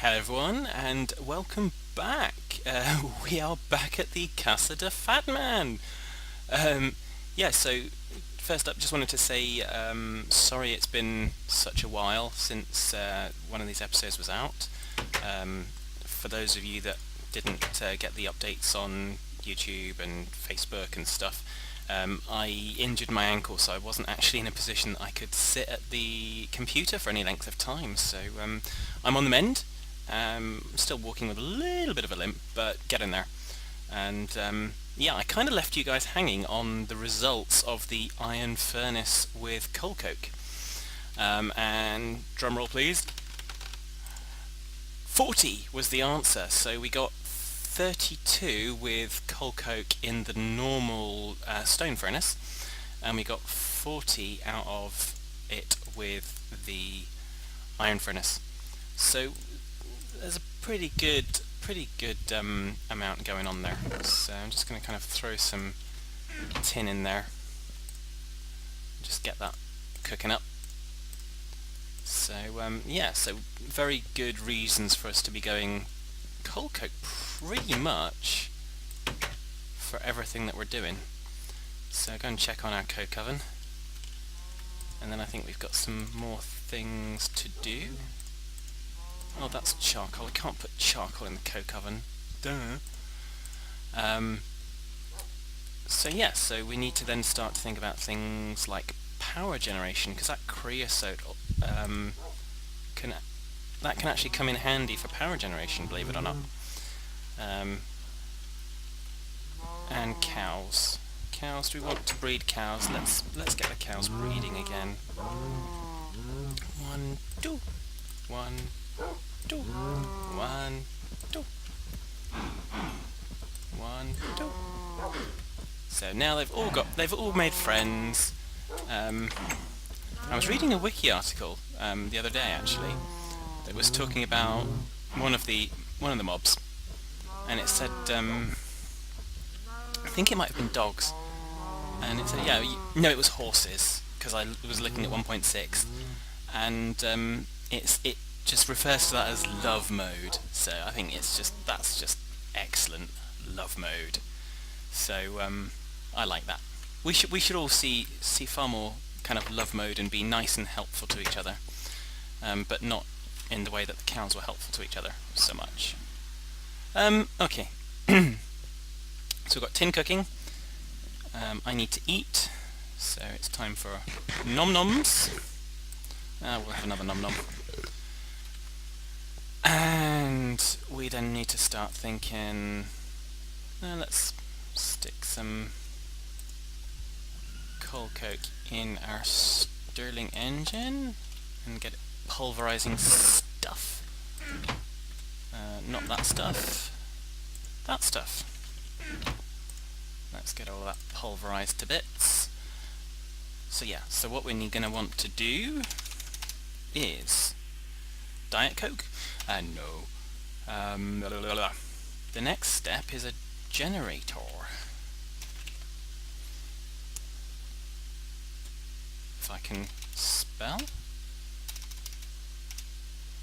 Hello everyone and welcome back. We are back at the Casa de Fatman. So first up, just wanted to say sorry it's been such a while since one of these episodes was out. For those of you that didn't get the updates on YouTube and Facebook and stuff, I injured my ankle, so I wasn't actually in a position that I could sit at the computer for any length of time. So I'm on the mend. Still walking with a little bit of a limp, but getting there. And I kind of left you guys hanging on the results of the iron furnace with coal coke. And drum roll please. 40 was the answer. So we got 32 with coal coke in the normal stone furnace, and we got 40 out of it with the iron furnace. So there's a pretty good amount going on there. So I'm just going to kind of throw some tin in there, just get that cooking up. So so very good reasons for us to be going coal coke pretty much for everything that we're doing. So go and check on our coke oven, and then I think we've got some more things to do. Oh, that's charcoal. I can't put charcoal in the coke oven. Duh. So we need to then start to think about things like power generation, because that creosote can actually come in handy for power generation, believe it or not. And cows. Cows. Do we want to breed cows? Let's get the cows breeding again. 1, 2, 1, 2, 1, 2, 1, 2. So now they've all made friends. I was reading a wiki article the other day actually that was talking about one of the mobs, and it said I think it might have been dogs, and it said no, it was horses, because I was looking at 1.6, and it just refers to that as love mode. So I think that's just excellent, love mode. So I like that. We should all see far more kind of love mode and be nice and helpful to each other, but not in the way that the cows were helpful to each other so much. Okay. So we've got tin cooking. I need to eat, so it's time for nom noms. We'll have another nom nom. And we then need to start thinking, let's stick some coal coke in our Stirling engine and get it pulverizing stuff. Not that stuff, that stuff. Let's get all of that pulverized to bits. So what we're going to want to do is Diet Coke? No. The next step is a generator. If I can spell,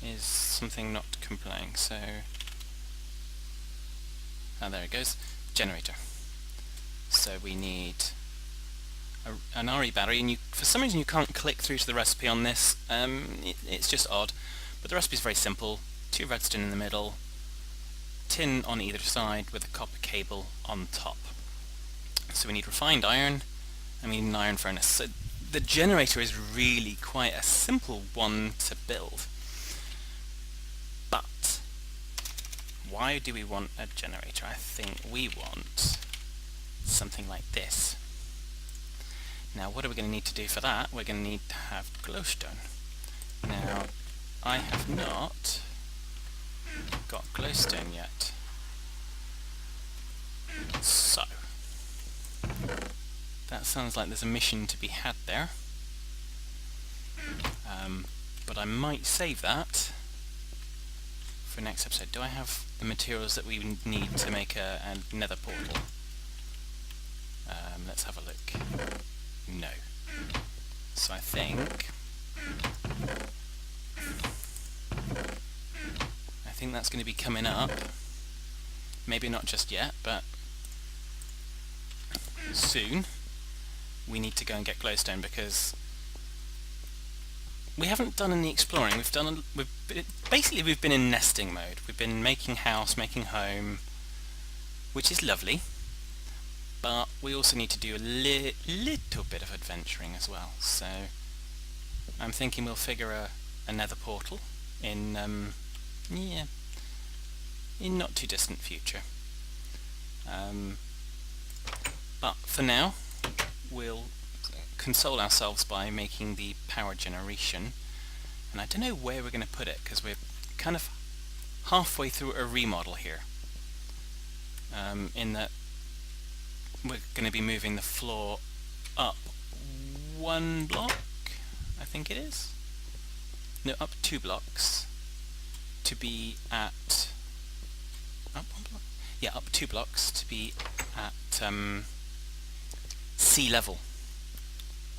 is something not complying, so there it goes, generator. So we need an RE battery, and for some reason you can't click through to the recipe on this. It's just odd, but the recipe is very simple. 2 redstone in the middle, tin on either side with a copper cable on top. So we need refined iron, and we need an iron furnace. So the generator is really quite a simple one to build. But why do we want a generator? I think we want something like this. Now what are we going to need to do for that? We're going to need to have glowstone. Now I have not got glowstone yet. So that sounds like there's a mission to be had there. But I might save that for next episode. Do I have the materials that we need to make a nether portal? Let's have a look. No. So I think think that's going to be coming up. Maybe not just yet, but soon. We need to go and get glowstone because we haven't done any exploring. We've been in nesting mode. We've been making house, making home, which is lovely. But we also need to do a little bit of adventuring as well. So I'm thinking we'll figure a nether portal in not too distant future. But for now, we'll console ourselves by making the power generation. And I don't know where we're going to put it because we're kind of halfway through a remodel here. In that we're going to be moving the floor up 1 block, I think it is. No, up 2 blocks to be at up 1 block. Yeah, up 2 blocks to be at sea level,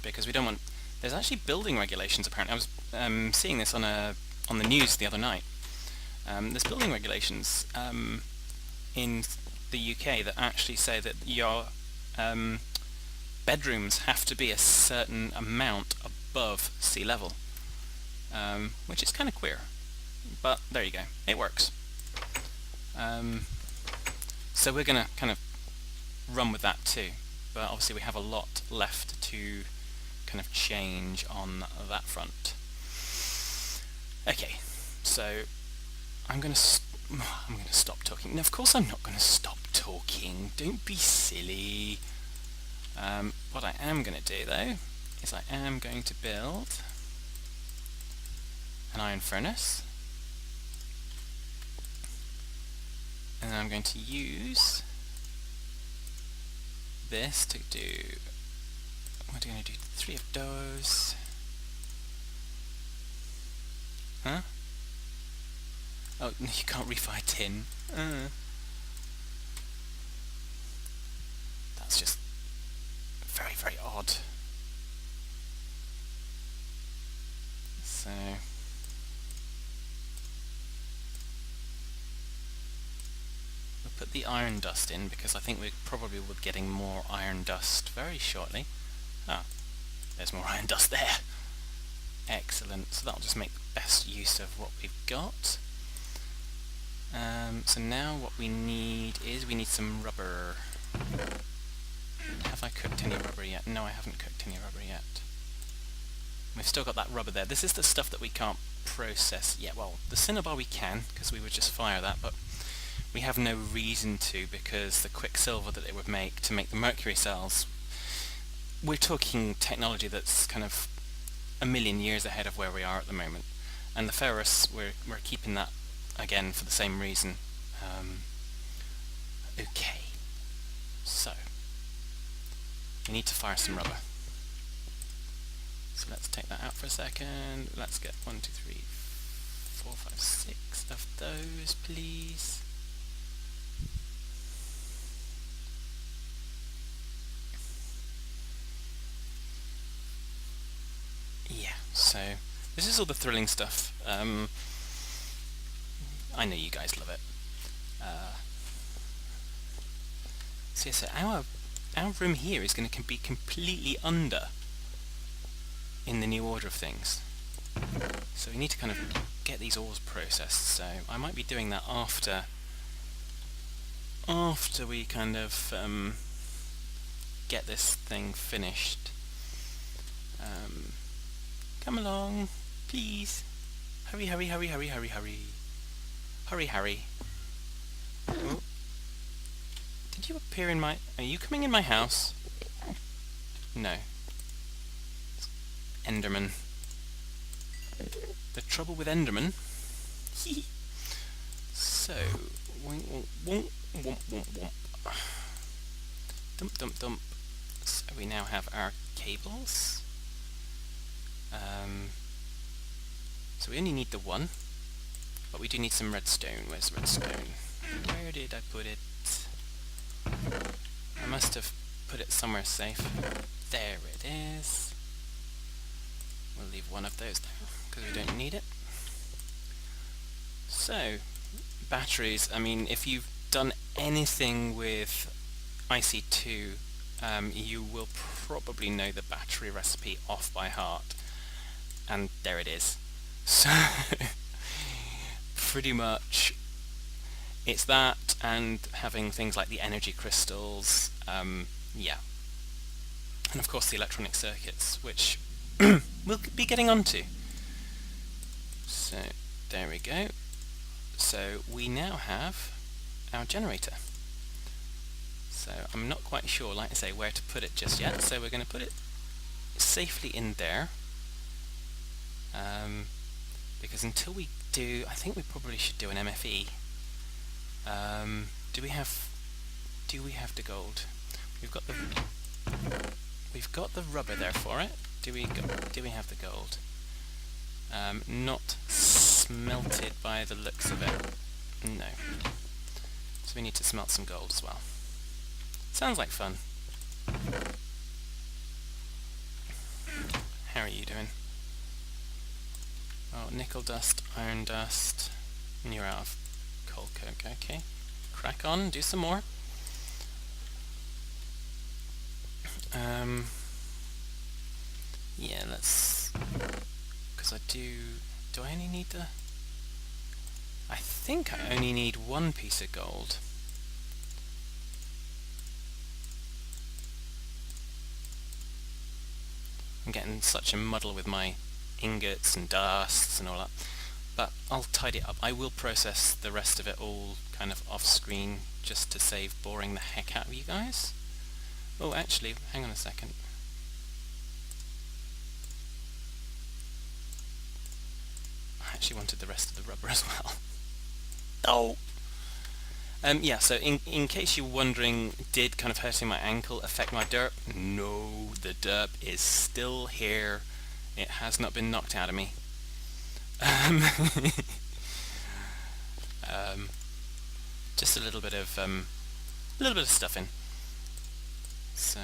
because we don't want. There's actually building regulations apparently. I was seeing this on the news the other night. There's building regulations in the UK that actually say that your bedrooms have to be a certain amount above sea level, which is kind of queer, but there you go, it works. So we're going to kind of run with that too, but obviously we have a lot left to kind of change on that front. Okay, so I'm going to stop talking. No, of course I'm not going to stop talking. Don't be silly. What I am going to do though is I am going to build an iron furnace, and then I'm going to use this to do. What are we going to do? 3 of those. Huh? Oh, you can't refire tin. That's just very, very odd. So we'll put the iron dust in because I think we probably will be getting more iron dust very shortly. Ah, there's more iron dust there. Excellent. So that'll just make the best use of what we've got. So now what we need is we need some rubber. Have I cooked any rubber yet? No, I haven't cooked any rubber yet. We've still got that rubber there. This is the stuff that we can't process yet. Well, the cinnabar we can, because we would just fire that, but we have no reason to, because the quicksilver that it would make to make the mercury cells, we're talking technology that's kind of a million years ahead of where we are at the moment. And the ferrous, we're keeping that again for the same reason. Okay, so we need to fire some rubber. So let's take that out for a second. Let's get 1, 2, 3, 4, 5, 6 of those, please. Yeah, so this is all the thrilling stuff. I know you guys love it. So yeah, so our room here is going to be completely under in the new order of things. So we need to kind of get these ores processed. So I might be doing that after we kind of get this thing finished. Come along, please. Hurry, hurry, hurry, hurry, hurry, hurry. Hurry, hurry. Oh. Did you appear in my... Are you coming in my house? No. Enderman. The trouble with Enderman... So... Dump, dump, dump. So we now have our cables. So we only need the one. But we do need some redstone. Where's redstone? Where did I put it? I must have put it somewhere safe. There it is. We'll leave one of those there because we don't need it. So batteries, I mean, if you've done anything with IC2, you will probably know the battery recipe off by heart, and there it is. So pretty much it's that, and having things like the energy crystals, yeah, and of course the electronic circuits, which we'll be getting onto. So there we go. So we now have our generator. So I'm not quite sure, like I say, where to put it just yet, so we're going to put it safely in there, because until we do, I think we probably should do an MFE. Do we have the gold? We've got the rubber there for it. Do we have the gold? Not smelted by the looks of it. No. So we need to smelt some gold as well. Sounds like fun. How are you doing? Oh, nickel dust, iron dust, and you're out of coal coke. Okay, crack on, do some more. Yeah, let's, because do I only need I think I only need one piece of gold. I'm getting such a muddle with my ingots and dusts and all that, but I'll tidy it up. I will process the rest of it all kind of off screen just to save boring the heck out of you guys. Oh, actually, hang on a second. I actually wanted the rest of the rubber as well. Oh! Yeah, so in case you're wondering, did kind of hurting my ankle affect my derp? No, the derp is still here. It has not been knocked out of me. Just a little bit of stuffing. So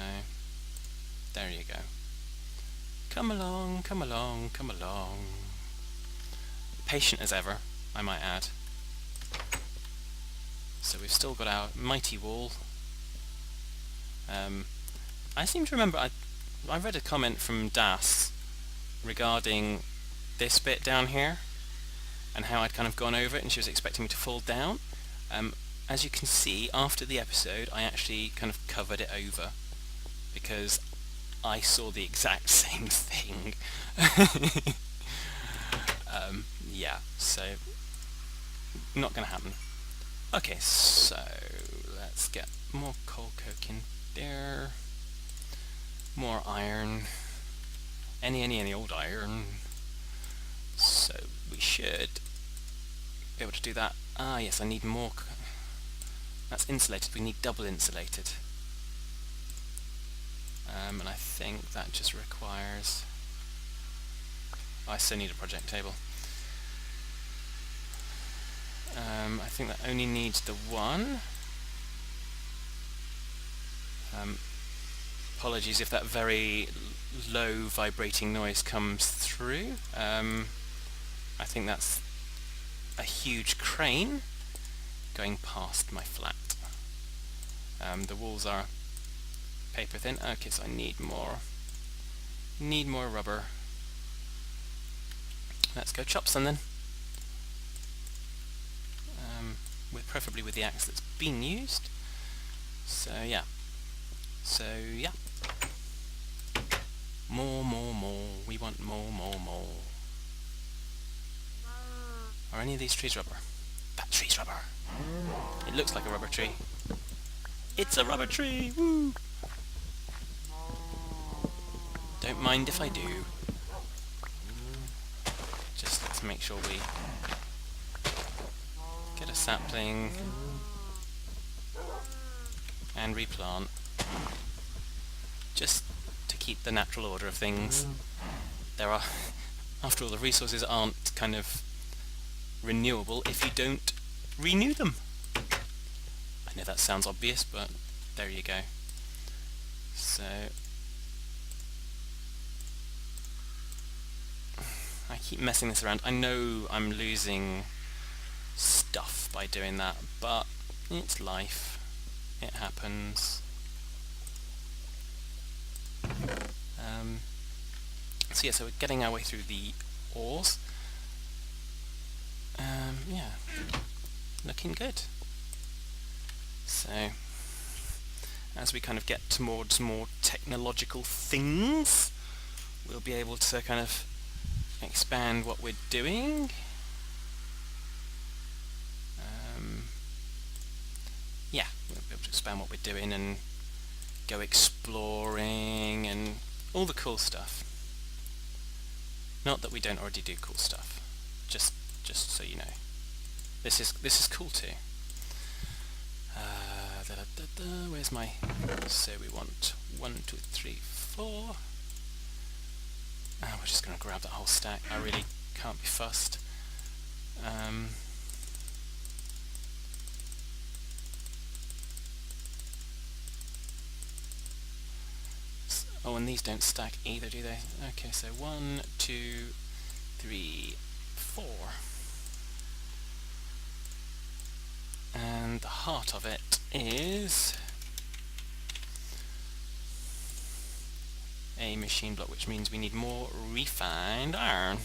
there you go. Come along, come along, come along. Patient as ever, I might add. So we've still got our mighty wall. I seem to remember I read a comment from Das regarding this bit down here and how I'd kind of gone over it and she was expecting me to fall down. As you can see, after the episode I actually kind of covered it over because I saw the exact same thing. Yeah, so not going to happen. Okay, so let's get more coal coke in there, more iron, any old iron, so we should be able to do that. Ah yes, I need more, that's insulated, we need double insulated, and I think that just requires, I still need a project table. I think that only needs the one. Apologies if that very low vibrating noise comes through. I think that's a huge crane going past my flat. The walls are paper thin. Okay, so I need more rubber. Let's go chop some then. Preferably with the axe that's been used. So yeah. More. We want more. Are any of these trees rubber? That tree's rubber. It looks like a rubber tree. It's a rubber tree! Woo! Don't mind if I do. Just let's make sure we get a sapling and replant, just to keep the natural order of things. There are, after all, the resources aren't kind of renewable if you don't renew them. I know that sounds obvious, but there you go. So I keep messing this around. I know I'm losing stuff by doing that, but it's life. It happens. So yeah, so we're getting our way through the ores. Yeah, looking good. So as we kind of get towards more technological things, we'll be able to kind of expand what we're doing. Yeah, we'll be able to expand what we're doing and go exploring and all the cool stuff. Not that we don't already do cool stuff. Just so you know, this is cool too. Where's my? So we want 1, 2, 3, 4. We're just going to grab that whole stack. I really can't be fussed. Oh, and these don't stack either, do they? Okay, so 1, 2, 3, 4. And the heart of it is a machine block, which means we need more refined iron.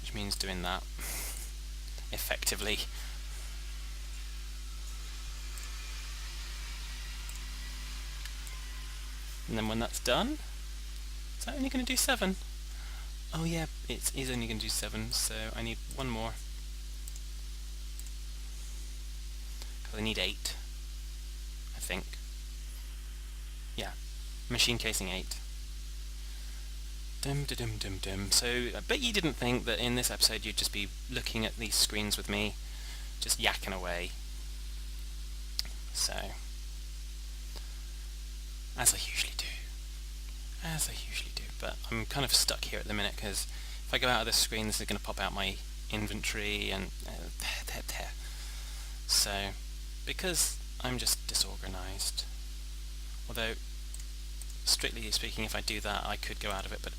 Which means doing that effectively. And then when that's done, is that only going to do 7? Oh yeah, it is only going to do 7, so I need one more. Because I need 8, I think. Yeah, machine casing 8. So I bet you didn't think that in this episode you'd just be looking at these screens with me, just yakking away. So, as I usually do. But I'm kind of stuck here at the minute because if I go out of this screen, this is going to pop out my inventory and so because I'm just disorganized. Although, strictly speaking, if I do that, I could go out of it, but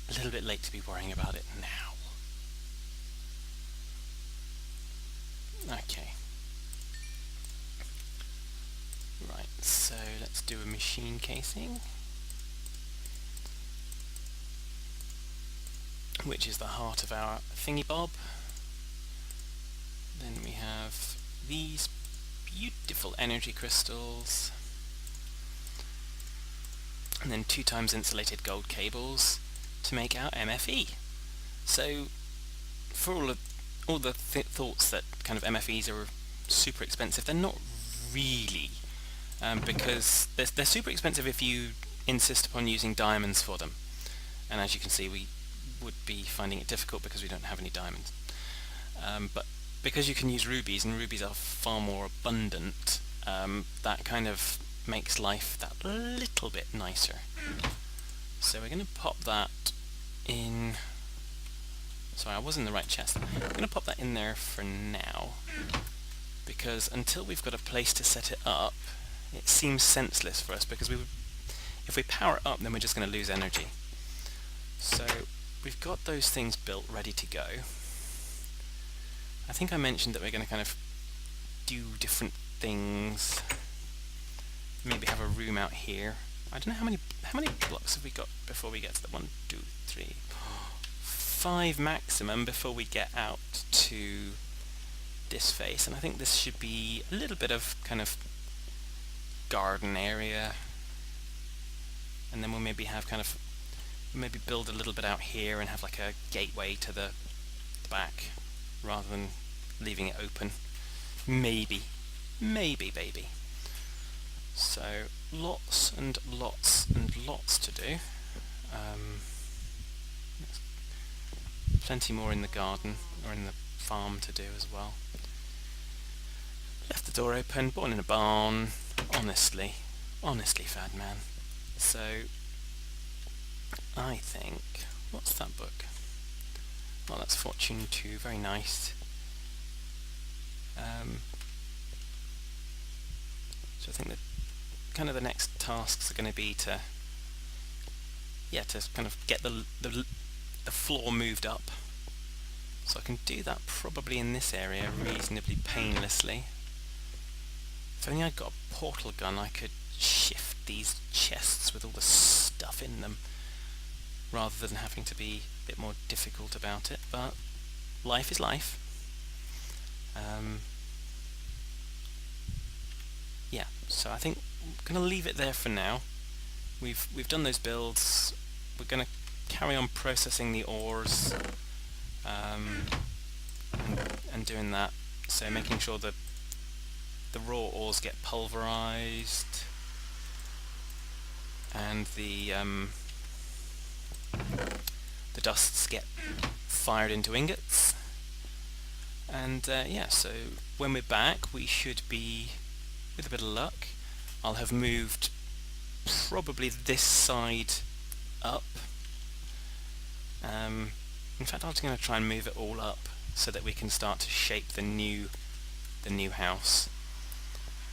a little bit late to be worrying about it now. Okay. Right, so let's do a machine casing, which is the heart of our thingy bob. Then we have these beautiful energy crystals, and then 2 times insulated gold cables to make our MFE. So for all the thoughts that kind of MFEs are super expensive, they're not really, because they're super expensive if you insist upon using diamonds for them, and as you can see we would be finding it difficult because we don't have any diamonds, but because you can use rubies, and rubies are far more abundant, that kind of makes life that little bit nicer. So we're going to pop that in. Sorry, I was in the right chest. I'm going to pop that in there for now, because until we've got a place to set it up, it seems senseless for us, because if we power it up, then we're just going to lose energy. So we've got those things built, ready to go. I think I mentioned that we're going to kind of do different things. Maybe have a room out here. I don't know how many blocks have we got before we get to the 1, 2, 3, 5 maximum before we get out to this face, and I think this should be a little bit of kind of garden area, and then we'll maybe have maybe build a little bit out here and have like a gateway to the back rather than leaving it open. Maybe baby. So lots and lots and lots to do. Plenty more in the garden or in the farm to do as well. Left the door open, born in a barn. Honestly Fad Man. So I think, what's that book? Oh, that's Fortune 2, very nice. So I think that kind of the next tasks are going to be to yeah, to kind of get the floor moved up. So I can do that probably in this area reasonably painlessly. If only I'd got a portal gun, I could shift these chests with all the stuff in them, rather than having to be a bit more difficult about it, but life is life. Yeah, so I think I'm going to leave it there for now. We've done those builds. We're going to carry on processing the ores and doing that. So making sure that the raw ores get pulverized and the dusts get fired into ingots. And yeah, so when we're back, we should be, with a bit of luck, I'll have moved probably this side up. In fact, I'm just going to try and move it all up so that we can start to shape the new house.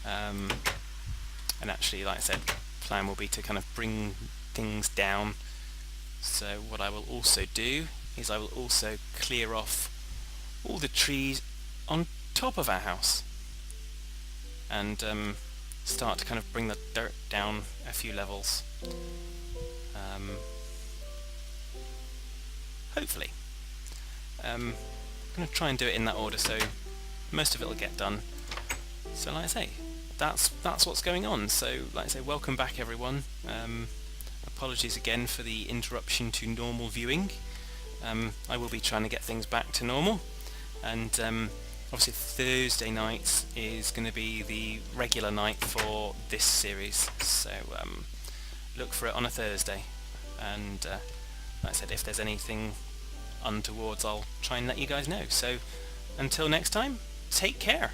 And actually, like I said, plan will be to kind of bring things down. So what I will also do is I will also clear off all the trees on top of our house and start to kind of bring the dirt down a few levels. Hopefully. I'm going to try and do it in that order so most of it will get done. So like I say, that's what's going on. So like I say, welcome back everyone. Apologies again for the interruption to normal viewing. I will be trying to get things back to normal, and obviously Thursday night is going to be the regular night for this series, so look for it on a Thursday, and like I said, if there's anything untowards I'll try and let you guys know. So until next time, take care.